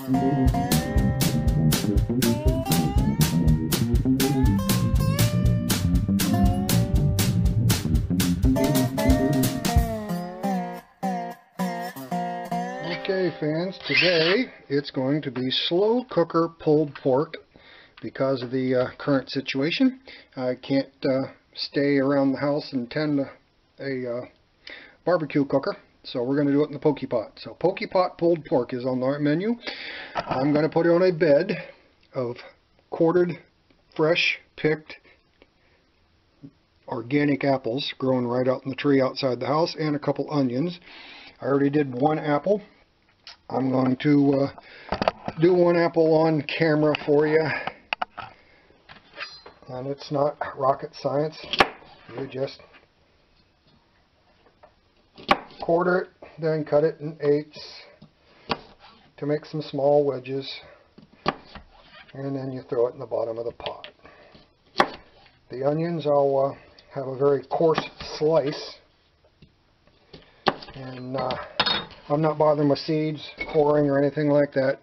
Okay fans, today it's going to be slow cooker pulled pork because of the current situation. I can't stay around the house and tend a barbecue cooker, so we're going to do it in the Pokey Pot. So Pokey Pot pulled pork is on the menu. I'm going to put it on a bed of quartered, fresh, picked, organic apples growing right out in the tree outside the house, and a couple onions. I already did one apple. I'm going to do one apple on camera for you, and it's not rocket science. You just quarter it, then cut it in eighths to make some small wedges, and then you throw it in the bottom of the pot. The onions I'll have a very coarse slice, and I'm not bothering with seeds, coring, or anything like that,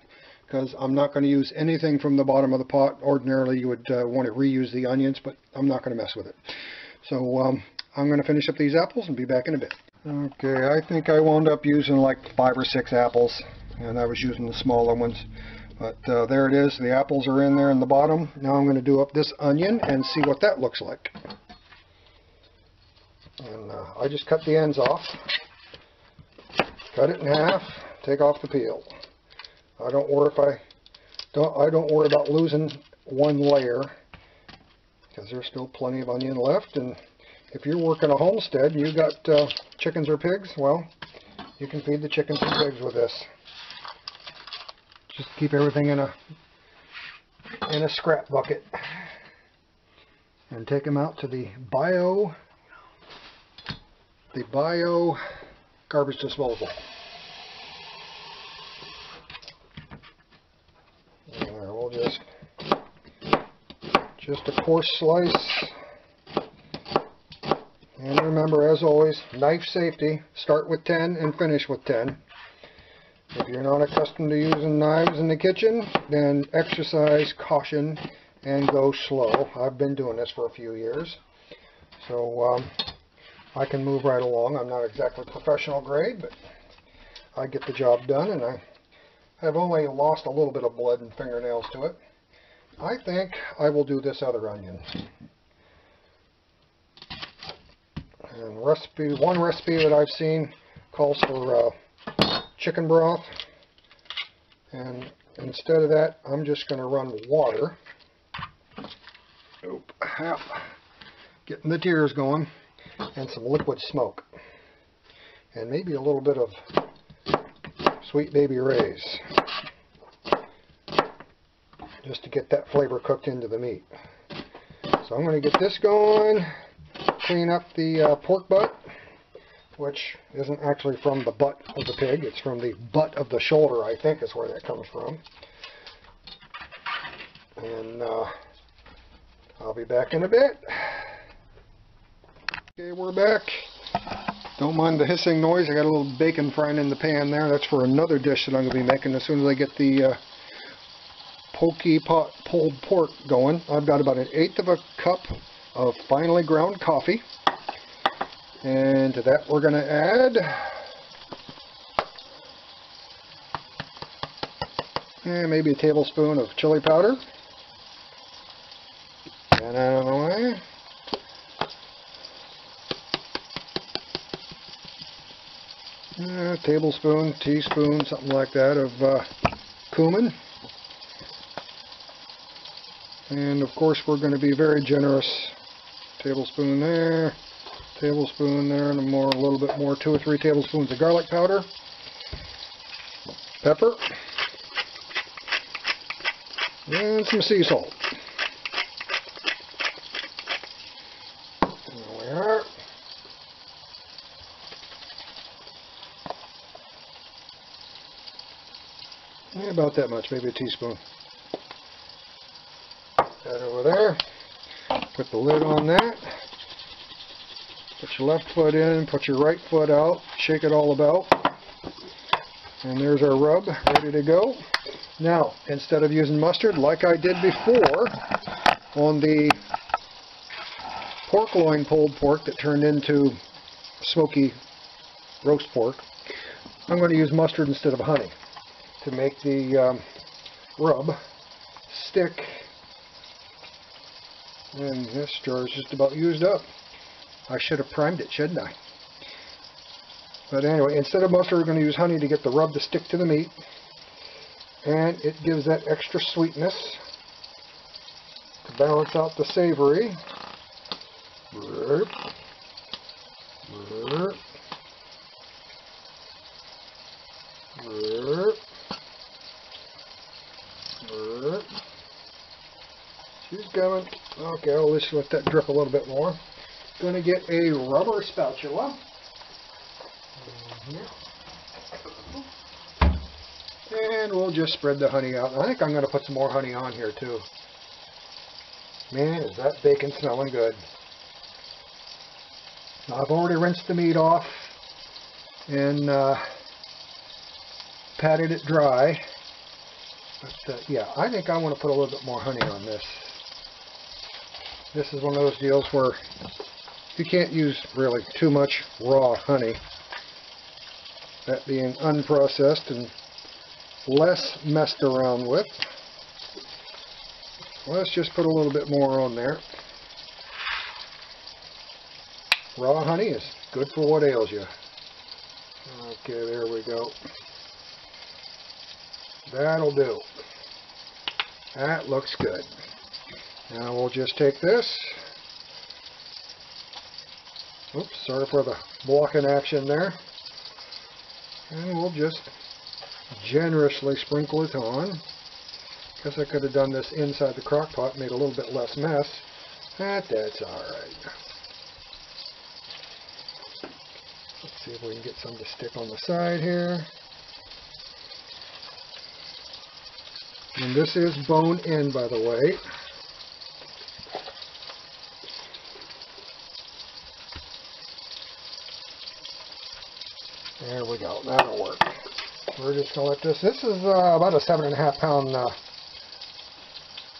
because I'm not going to use anything from the bottom of the pot. Ordinarily you would want to reuse the onions, but I'm not going to mess with it. So I'm going to finish up these apples and be back in a bit. Okay, I think I wound up using like 5 or 6 apples, and I was using the smaller ones. But there it is, the apples are in there in the bottom. Now I'm going to do up this onion and see what that looks like. And I just cut the ends off. Cut it in half, take off the peel. I don't worry about losing one layer, because there's still plenty of onion left. And if you're working a homestead and you got chickens or pigs, well, you can feed the chickens and pigs with this. Just keep everything in a scrap bucket and take them out to the bio garbage disposal. And we'll just a coarse slice. And remember, as always, knife safety. Start with 10 and finish with 10. If you're not accustomed to using knives in the kitchen, then exercise caution and go slow. I've been doing this for a few years, so I can move right along. I'm not exactly professional grade, but I get the job done, and I have only lost a little bit of blood and fingernails to it. I think I will do this other onion. And one recipe that I've seen calls for chicken broth, and instead of that, I'm just going to run water. Getting the tears going. And some liquid smoke, and maybe a little bit of Sweet Baby Ray's, just to get that flavor cooked into the meat. So I'm going to get this going, clean up the pork butt, which isn't actually from the butt of the pig, it's from the butt of the shoulder, I think is where that comes from. And I'll be back in a bit. Okay, we're back. Don't mind the hissing noise. I got a little bacon frying in the pan there. That's for another dish that I'm going to be making as soon as I get the Pokey Pot pulled pork going. I've got about 1/8 of a cup of finely ground coffee. And to that we're going to add maybe a tablespoon of chili powder. And out of the way. Tablespoon, teaspoon, something like that of cumin. And of course we're going to be very generous. Tablespoon there, and a little bit more, 2 or 3 tablespoons of garlic powder, pepper, and some sea salt. There we are. About that much, maybe a teaspoon. That over there. Put the lid on that. Put your left foot in, put your right foot out, shake it all about. And there's our rub ready to go. Now, instead of using mustard, like I did before on the pork loin pulled pork that turned into smoky roast pork, I'm going to use mustard instead of honey to make the rub stick. And this jar is just about used up. I should have primed it, shouldn't I? But anyway, instead of mustard, we're going to use honey to get the rub to stick to the meat. And it gives that extra sweetness to balance out the savory. Burp. Burp. Burp. Burp. She's coming. Okay, I'll just let that drip a little bit more. Going to get a rubber spatula. And we'll just spread the honey out. I think I'm going to put some more honey on here too. Man, is that bacon smelling good. Now, I've already rinsed the meat off and patted it dry. But yeah, I think I want to put a little bit more honey on this. This is one of those deals where you can't use really too much raw honey. That being unprocessed and less messed around with. Let's just put a little bit more on there. Raw honey is good for what ails you. Okay, there we go. That'll do. That looks good. Now we'll just take this. Oops, sorry for the blocking action there. And we'll just generously sprinkle it on. Guess I could have done this inside the crock pot, made a little bit less mess. That's alright. Let's see if we can get some to stick on the side here. And this is bone in, by the way. There we go. That'll work. We're just going to let this... This is about a 7.5 pound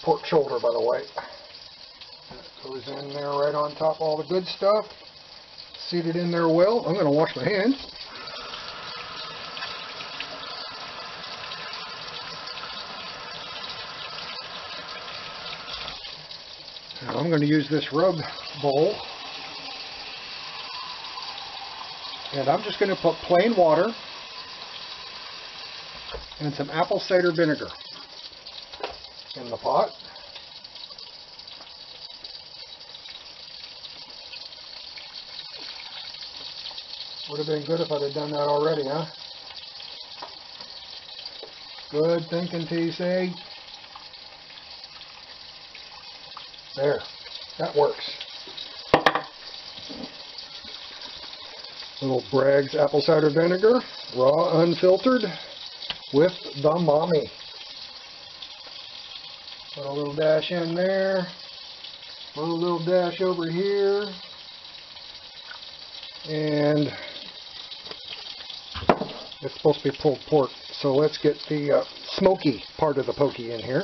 pork shoulder, by the way. That goes in there right on top of all the good stuff. Seated in there well. I'm going to wash my hands. Now I'm going to use this rub bowl. And I'm just going to put plain water and some apple cider vinegar in the pot. Would have been good if I'd have done that already, huh? Good thinking, TC. There, that works. Little Bragg's apple cider vinegar, raw, unfiltered, with the mommy. Put a little dash in there, put a little dash over here, and it's supposed to be pulled pork, so let's get the smoky part of the pokey in here.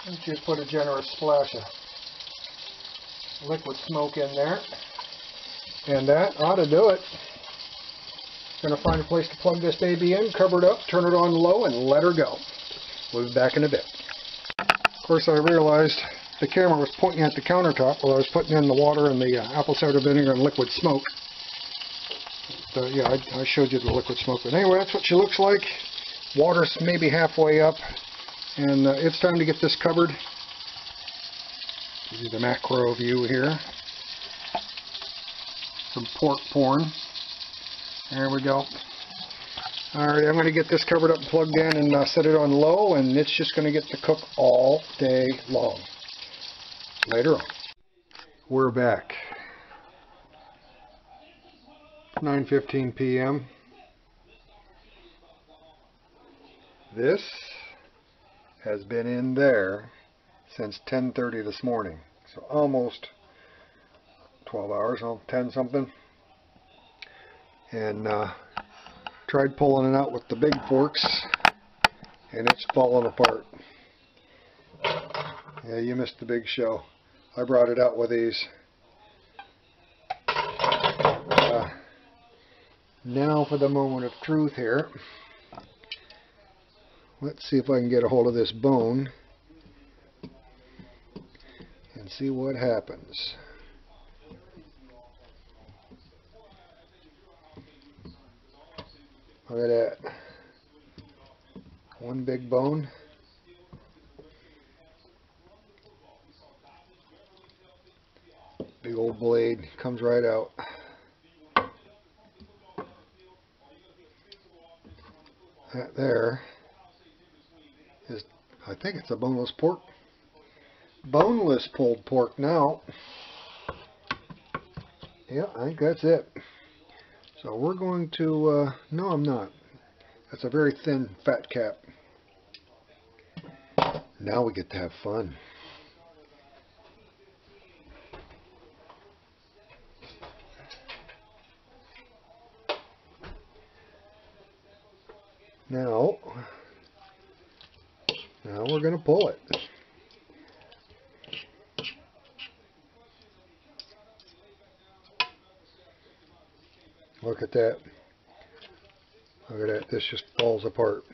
Let's just put a generous splash of liquid smoke in there, and that ought to do it. Going to find a place to plug this baby in, cover it up, turn it on low, and let her go. We'll be back in a bit. Of course, I realized the camera was pointing at the countertop while I was putting in the water and the apple cider vinegar and liquid smoke. So yeah, I showed you the liquid smoke. But anyway, that's what she looks like. Water's maybe halfway up, and it's time to get this covered. Give you the macro view here. Some pork porn. There we go. Alright, I'm going to get this covered up and plugged in and set it on low, and it's just going to get to cook all day long. Later on. We're back. 9:15 p.m. This has been in there since 10:30 this morning. So almost 12 hours, 10 something. and tried pulling it out with the big forks, and it's falling apart. Yeah, you missed the big show. I brought it out with these. Now for the moment of truth here. Let's see if I can get a hold of this bone and see what happens. Look at that. One big bone. Big old blade comes right out. That there is, I think it's a boneless pork. Boneless pulled pork now. Yeah, I think that's it. So we're going to, no I'm not. That's a very thin fat cap. Now we get to have fun. Now we're going to pull it. Look at that. Look at that. This just falls apart.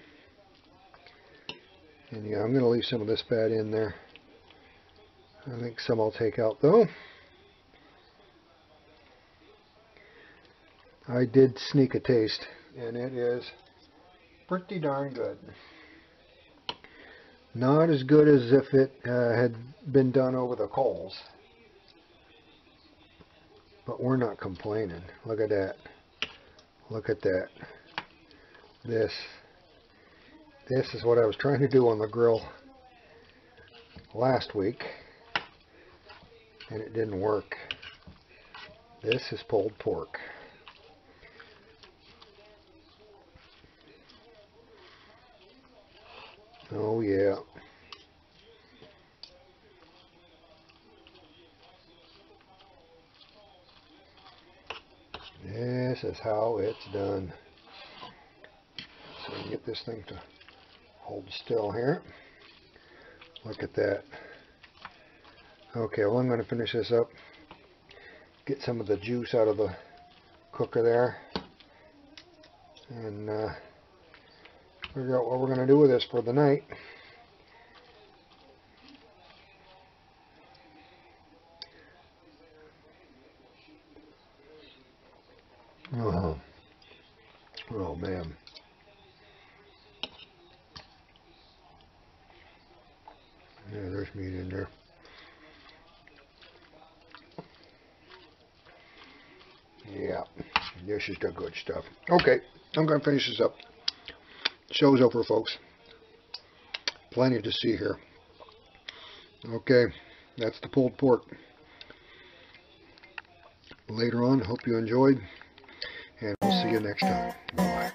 And yeah, I'm going to leave some of this fat in there. I think some I'll take out though. I did sneak a taste, and it is pretty darn good. Not as good as if it had been done over the coals. But we're not complaining. Look at that. Look at that. This is what I was trying to do on the grill last week, and it didn't work. This is pulled pork. Oh yeah. This is how it's done. So you get this thing to hold still here. Look at that. Okay, well I'm going to finish this up. Get some of the juice out of the cooker there. And figure out what we're going to do with this for the night. Oh man. Yeah, there's meat in there. Yeah, this is the good stuff. Okay, I'm going to finish this up. Show's over, folks. Plenty to see here. Okay, that's the pulled pork. Later on, hope you enjoyed, and we'll see you next time. Bye-bye.